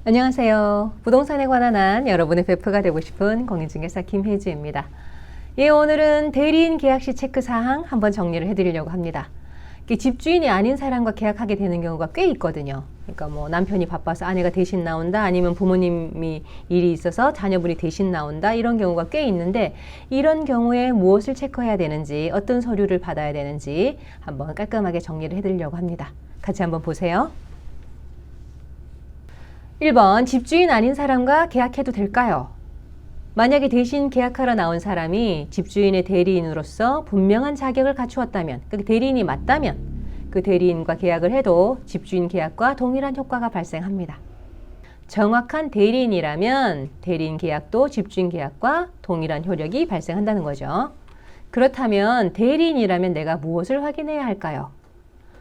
안녕하세요. 부동산에 관한 한 여러분의 베프가 되고 싶은 공인중개사 김혜주입니다. 예, 오늘은 대리인 계약 시 체크 사항 한번 정리를 해드리려고 합니다. 집주인이 아닌 사람과 계약하게 되는 경우가 꽤 있거든요. 그러니까 뭐 남편이 바빠서 아내가 대신 나온다, 아니면 부모님이 일이 있어서 자녀분이 대신 나온다, 이런 경우가 꽤 있는데, 이런 경우에 무엇을 체크해야 되는지, 어떤 서류를 받아야 되는지 한번 깔끔하게 정리를 해드리려고 합니다. 같이 한번 보세요. 1번, 집주인 아닌 사람과 계약해도 될까요? 만약에 대신 계약하러 나온 사람이 집주인의 대리인으로서 분명한 자격을 갖추었다면, 그 대리인이 맞다면 그 대리인과 계약을 해도 집주인 계약과 동일한 효과가 발생합니다. 정확한 대리인이라면 대리인 계약도 집주인 계약과 동일한 효력이 발생한다는 거죠. 그렇다면 대리인이라면 내가 무엇을 확인해야 할까요?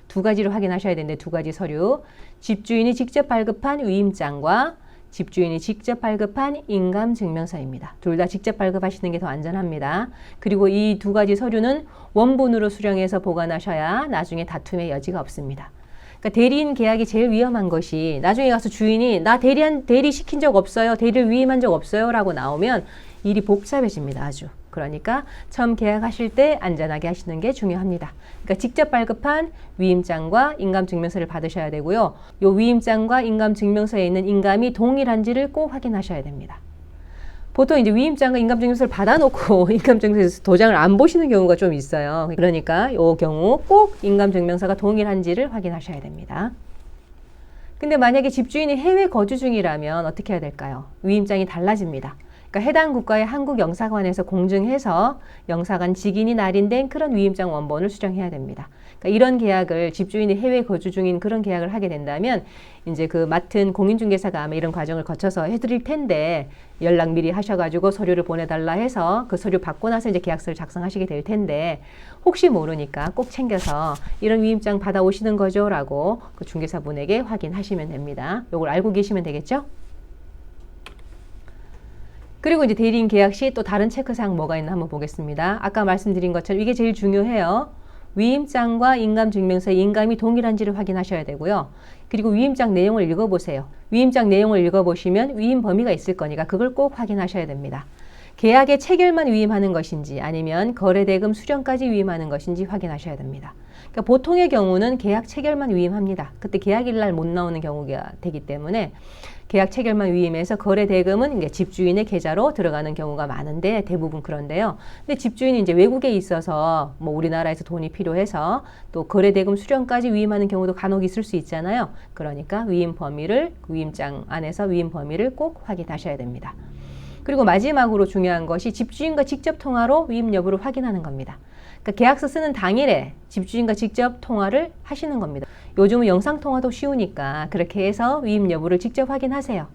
두 가지를 확인하셔야 되는데, 두 가지 서류. 집주인이 직접 발급한 위임장과 집주인이 직접 발급한 인감증명서입니다. 둘 다 직접 발급하시는 게 더 안전합니다. 그리고 이 두 가지 서류는 원본으로 수령해서 보관하셔야 나중에 다툼의 여지가 없습니다. 그러니까 대리인 계약이 제일 위험한 것이, 나중에 가서 주인이 나 대리 시킨 적 없어요, 대리를 위임한 적 없어요 라고 나오면 일이 복잡해집니다. 아주. 그러니까 처음 계약하실 때 안전하게 하시는 게 중요합니다. 그러니까 직접 발급한 위임장과 인감증명서를 받으셔야 되고요. 이 위임장과 인감증명서에 있는 인감이 동일한지를 꼭 확인하셔야 됩니다. 보통 이제 위임장과 인감증명서를 받아놓고 인감증명서에서 도장을 안 보시는 경우가 좀 있어요. 그러니까 이 경우 꼭 인감증명서가 동일한지를 확인하셔야 됩니다. 근데 만약에 집주인이 해외 거주 중이라면 어떻게 해야 될까요? 위임장이 달라집니다. 그러니까 해당 국가의 한국 영사관에서 공증해서 영사관 직인이 날인된 그런 위임장 원본을 수령해야 됩니다. 그러니까 이런 계약을, 집주인이 해외 거주 중인 그런 계약을 하게 된다면 이제 그 맡은 공인중개사가 아마 이런 과정을 거쳐서 해드릴 텐데, 연락 미리 하셔가지고 서류를 보내달라 해서 그 서류 받고 나서 이제 계약서를 작성하시게 될 텐데, 혹시 모르니까 꼭 챙겨서 이런 위임장 받아오시는 거죠 라고 그 중개사분에게 확인하시면 됩니다. 이걸 알고 계시면 되겠죠? 그리고 이제 대리인 계약 시 또 다른 체크사항 뭐가 있나 한번 보겠습니다. 아까 말씀드린 것처럼 이게 제일 중요해요. 위임장과 인감증명서의 인감이 동일한지를 확인하셔야 되고요. 그리고 위임장 내용을 읽어보세요. 위임장 내용을 읽어보시면 위임 범위가 있을 거니까 그걸 꼭 확인하셔야 됩니다. 계약의 체결만 위임하는 것인지 아니면 거래대금 수령까지 위임하는 것인지 확인하셔야 됩니다. 그러니까 보통의 경우는 계약 체결만 위임합니다. 그때 계약일 날 못 나오는 경우가 되기 때문에 계약 체결만 위임해서 거래대금은 이제 집주인의 계좌로 들어가는 경우가 많은데, 대부분 그런데요. 근데 집주인이 이제 외국에 있어서 뭐 우리나라에서 돈이 필요해서 또 거래대금 수령까지 위임하는 경우도 간혹 있을 수 있잖아요. 그러니까 위임 범위를, 위임장 안에서 위임 범위를 꼭 확인하셔야 됩니다. 그리고 마지막으로 중요한 것이 집주인과 직접 통화로 위임 여부를 확인하는 겁니다. 그러니까 계약서 쓰는 당일에 집주인과 직접 통화를 하시는 겁니다. 요즘은 영상통화도 쉬우니까 그렇게 해서 위임 여부를 직접 확인하세요.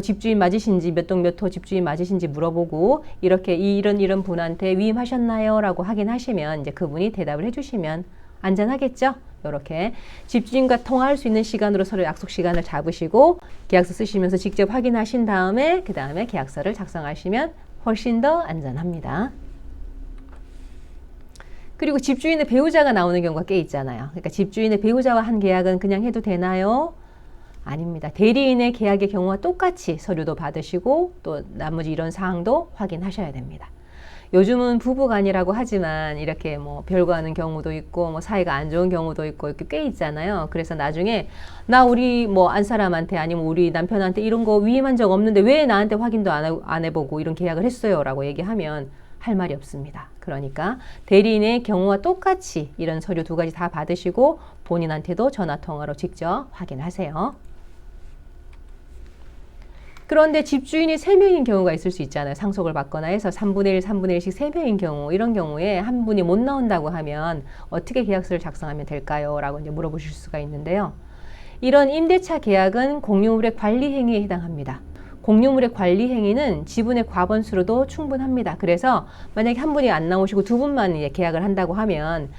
집주인 맞으신지, 몇 동 몇 호 집주인 맞으신지 물어보고, 이렇게 이런 분한테 위임하셨나요? 라고 확인하시면 이제 그분이 대답을 해주시면 안전하겠죠? 이렇게 집주인과 통화할 수 있는 시간으로 서로 약속 시간을 잡으시고 계약서 쓰시면서 직접 확인하신 다음에 그 다음에 계약서를 작성하시면 훨씬 더 안전합니다. 그리고 집주인의 배우자가 나오는 경우가 꽤 있잖아요. 그러니까 집주인의 배우자와 한 계약은 그냥 해도 되나요? 아닙니다. 대리인의 계약의 경우와 똑같이 서류도 받으시고 또 나머지 이런 사항도 확인하셔야 됩니다. 요즘은 부부간이라고 하지만 이렇게 뭐 별거하는 경우도 있고 뭐 사이가 안 좋은 경우도 있고 이렇게 꽤 있잖아요. 그래서 나중에 나 우리 뭐 안 사람한테 아니면 우리 남편한테 이런 거 위임한 적 없는데 왜 나한테 확인도 안 해보고 이런 계약을 했어요 라고 얘기하면 할 말이 없습니다. 그러니까 대리인의 경우와 똑같이 이런 서류 두 가지 다 받으시고 본인한테도 전화통화로 직접 확인하세요. 그런데 집주인이 3명인 경우가 있을 수 있잖아요. 상속을 받거나 해서 3분의 1, 3분의 1씩 3명인 경우, 이런 경우에 한 분이 못 나온다고 하면 어떻게 계약서를 작성하면 될까요? 라고 이제 물어보실 수가 있는데요. 이런 임대차 계약은 공유물의 관리 행위에 해당합니다. 공유물의 관리 행위는 지분의 과반수로도 충분합니다. 그래서 만약에 한 분이 안 나오시고 두 분만 이제 계약을 한다고 하면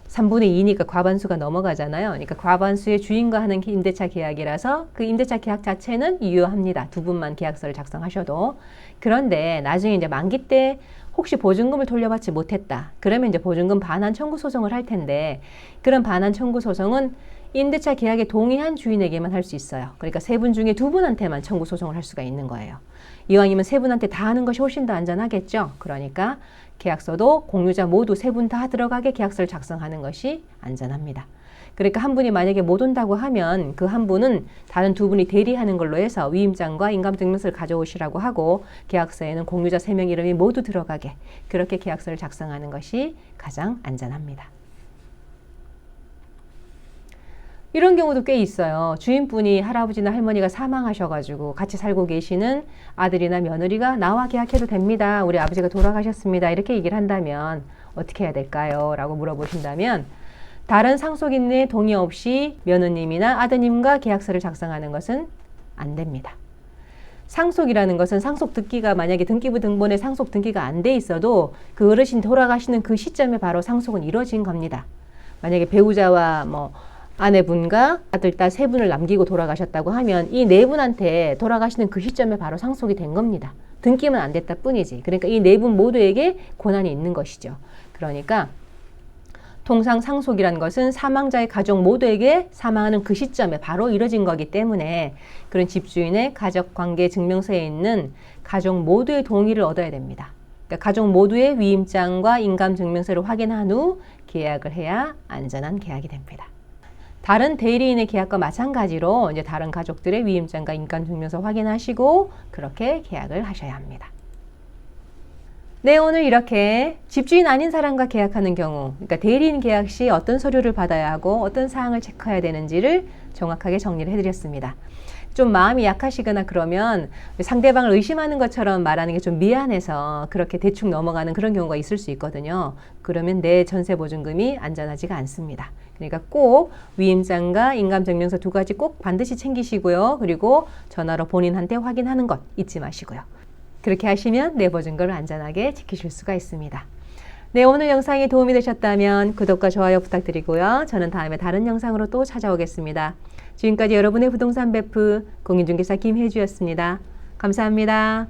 3분의 2니까 과반수가 넘어가잖아요. 그러니까 과반수의 주인과 하는 임대차 계약이라서 그 임대차 계약 자체는 유효합니다. 두 분만 계약서를 작성하셔도. 그런데 나중에 이제 만기 때 혹시 보증금을 돌려받지 못했다. 그러면 이제 보증금 반환 청구 소송을 할 텐데, 그런 반환 청구 소송은 임대차 계약에 동의한 주인에게만 할 수 있어요. 그러니까 세 분 중에 두 분한테만 청구 소송을 할 수가 있는 거예요. 이왕이면 세 분한테 다 하는 것이 훨씬 더 안전하겠죠. 그러니까 계약서도 공유자 모두 세 분 다 들어가게 계약서를 작성하는 것이 안전합니다. 그러니까 한 분이 만약에 못 온다고 하면 그 한 분은 다른 두 분이 대리하는 걸로 해서 위임장과 인감증명서를 가져오시라고 하고 계약서에는 공유자 3명 이름이 모두 들어가게 그렇게 계약서를 작성하는 것이 가장 안전합니다. 이런 경우도 꽤 있어요. 주인분이 할아버지나 할머니가 사망하셔가지고 같이 살고 계시는 아들이나 며느리가 나와 계약해도 됩니다. 우리 아버지가 돌아가셨습니다. 이렇게 얘기를 한다면 어떻게 해야 될까요? 라고 물어보신다면 다른 상속인의 동의 없이 며느님이나 아드님과 계약서를 작성하는 것은 안 됩니다. 상속이라는 것은 상속 등기가 만약에 등기부 등본에 상속 등기가 안 돼 있어도 그 어르신 돌아가시는 그 시점에 바로 상속은 이루어진 겁니다. 만약에 배우자와 아내분과 아들, 딸 세 분을 남기고 돌아가셨다고 하면 이 네 분한테 돌아가시는 그 시점에 바로 상속이 된 겁니다. 등기만 안 됐다 뿐이지. 그러니까 이 네 분 모두에게 권한이 있는 것이죠. 그러니까 통상 상속이라는 것은 사망자의 가족 모두에게 사망하는 그 시점에 바로 이뤄진 거기 때문에 그런 집주인의 가족관계 증명서에 있는 가족 모두의 동의를 얻어야 됩니다. 그러니까 가족 모두의 위임장과 인감증명서를 확인한 후 계약을 해야 안전한 계약이 됩니다. 다른 대리인의 계약과 마찬가지로 이제 다른 가족들의 위임장과 인감증명서 확인하시고 그렇게 계약을 하셔야 합니다. 네, 오늘 이렇게 집주인 아닌 사람과 계약하는 경우, 그러니까 대리인 계약 시 어떤 서류를 받아야 하고 어떤 사항을 체크해야 되는지를 정확하게 정리를 해드렸습니다. 좀 마음이 약하시거나 그러면 상대방을 의심하는 것처럼 말하는 게 좀 미안해서 그렇게 대충 넘어가는 그런 경우가 있을 수 있거든요. 그러면 내 전세보증금이 안전하지가 않습니다. 그러니까 꼭 위임장과 인감증명서 두 가지 꼭 반드시 챙기시고요. 그리고 전화로 본인한테 확인하는 것 잊지 마시고요. 그렇게 하시면 내 보증금을 안전하게 지키실 수가 있습니다. 네, 오늘 영상이 도움이 되셨다면 구독과 좋아요 부탁드리고요. 저는 다음에 다른 영상으로 또 찾아오겠습니다. 지금까지 여러분의 부동산 베프 공인중개사 김혜주였습니다. 감사합니다.